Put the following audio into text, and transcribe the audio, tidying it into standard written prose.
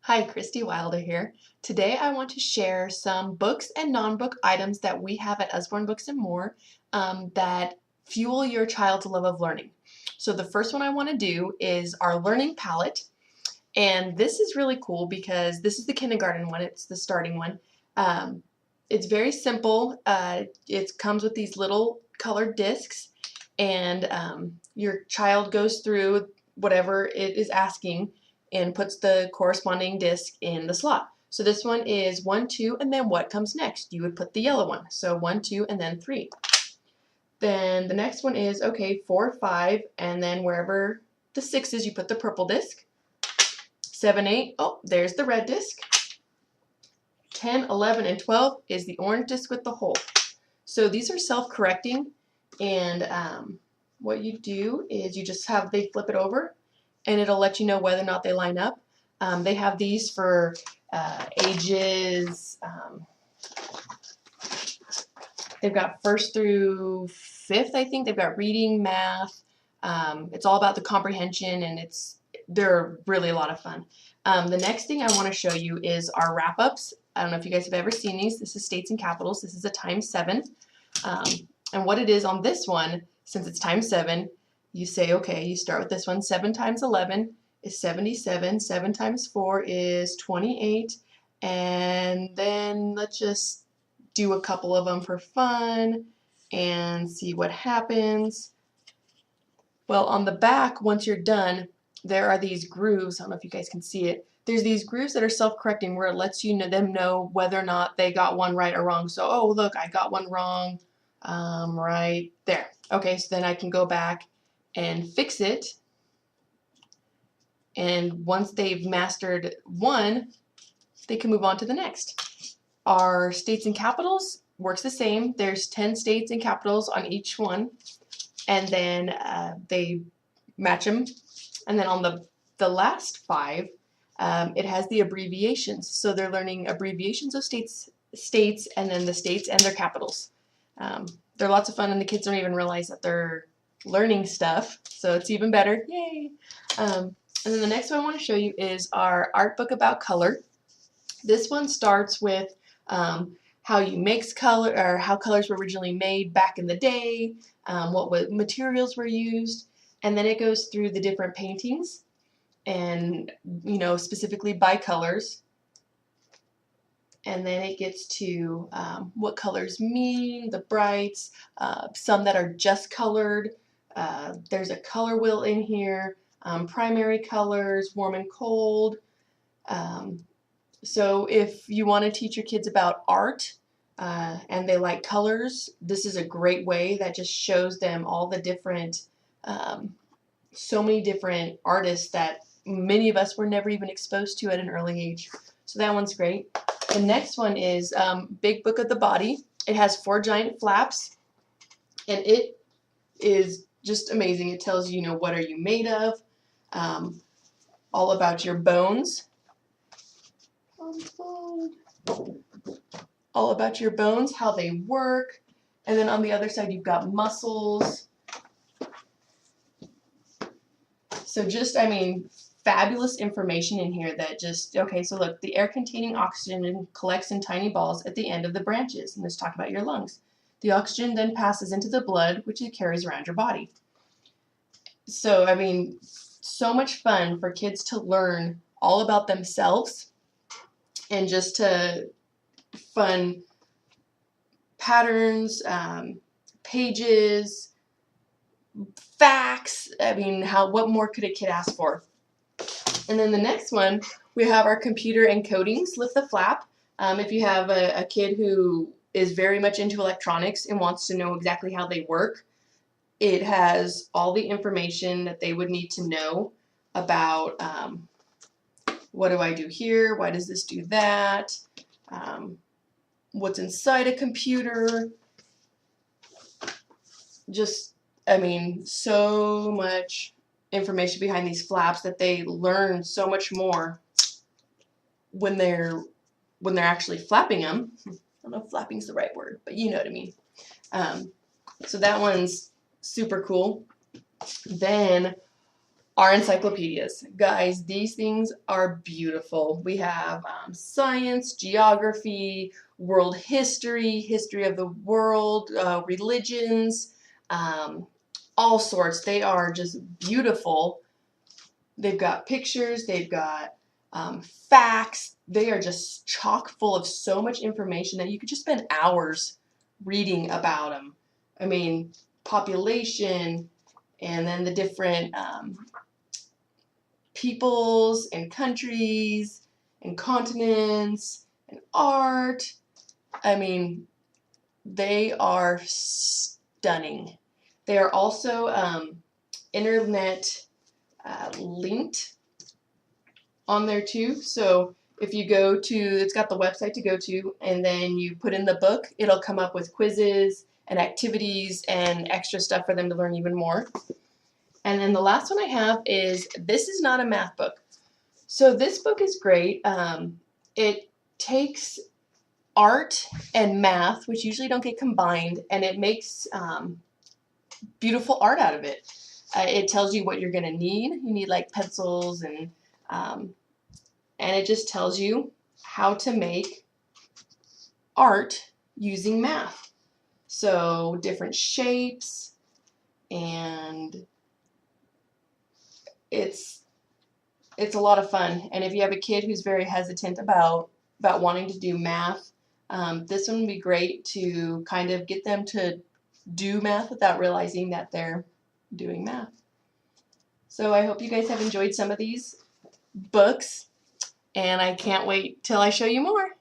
Hi, Christy Wilder here. Today I want to share some books and non-book items that we have at Usborne Books More that fuel your child's love of learning. So the first one I want to do is our learning palette. And this is really cool because this is the kindergarten one. It's the starting one. It's very simple. It comes with these little colored discs, and your child goes through whatever it is asking and puts the corresponding disc in the slot. So this one is 1, 2, and then what comes next? You would put the yellow one. So 1, 2, and then 3. Then the next one is, okay, 4, 5, and then wherever the 6 is, you put the purple disc. 7, 8, oh, there's the red disc. 10, 11, and 12 is the orange disc with the hole. So these are self-correcting, and what you do is they flip it over, and it'll let you know whether or not they line up. They have these for ages, they've got 1st through 5th, I think. They've got reading, math. It's all about the comprehension, and they're really a lot of fun. The next thing I want to show you is our wrap-ups. I don't know if you guys have ever seen these. This is states and capitals. This is a times 7. And what it is on this one, since it's times 7, you say, okay, you start with this one. 7 times 11 is 77. 7 times 4 is 28. And then let's just do a couple of them for fun and see what happens. Well, on the back, once you're done, there are these grooves. I don't know if you guys can see it. There's these grooves that are self-correcting where it lets them know whether or not they got one right or wrong. So, oh, look, I got one wrong right there. Okay, so then I can go back and fix it. And once they've mastered one, they can move on to the next. Our states and capitals works the same. There's 10 states and capitals on each one. And then they match them. And then on the last 5, it has the abbreviations. So they're learning abbreviations of states, and then the states and their capitals. They're lots of fun, and the kids don't even realize that they're learning stuff. So it's even better. Yay! And then the next one I want to show you is our art book about color. This one starts with how you mix color, or how colors were originally made back in the day, what materials were used, and then it goes through the different paintings and, specifically by colors. And then it gets to what colors mean, the brights, some that are just colored. There's a color wheel in here, primary colors, warm and cold. So if you want to teach your kids about art and they like colors, this is a great way that just shows them all the different, so many different artists that many of us were never even exposed to at an early age. So that one's great. The next one is Big Book of the Body. It has 4 giant flaps, and it is just amazing. It tells you, what are you made of, all about your bones. All about your bones, how they work. And then on the other side, you've got muscles. So fabulous information in here that okay, so look, the air containing oxygen collects in tiny balls at the end of the branches. And let's talk about your lungs. The oxygen then passes into the blood, which it carries around your body. So, so much fun for kids to learn all about themselves, and just to fun patterns, pages, facts. What more could a kid ask for? And then the next one, we have our computer encodings. Lift the flap. If you have a kid who is very much into electronics and wants to know exactly how they work, it has all the information that they would need to know about what do I do here? Why does this do that? What's inside a computer? So much information behind these flaps that they learn so much more when they're actually flapping them. I don't know if flapping's the right word, but you know what I mean. So that one's super cool. Then our encyclopedias. Guys, these things are beautiful. We have science, geography, world history, history of the world, religions, all sorts. They are just beautiful. They've got pictures, they've got facts. They are just chock full of so much information that you could just spend hours reading about them. I mean, population, and then the different peoples and countries and continents and art. I mean, they are stunning. They are also internet linked on there too. So if you go to, it's got the website to go to, and then you put in the book, it'll come up with quizzes and activities and extra stuff for them to learn even more. And then the last one I have is This Is Not a Math Book. So this book is great. It takes art and math, which usually don't get combined, and it makes beautiful art out of it. It tells you what you're going to need. You need like pencils and it just tells you how to make art using math. So different shapes, and it's a lot of fun. And if you have a kid who's very hesitant about wanting to do math, this one would be great to kind of get them to do math without realizing that they're doing math. So I hope you guys have enjoyed some of these books, and I can't wait till I show you more.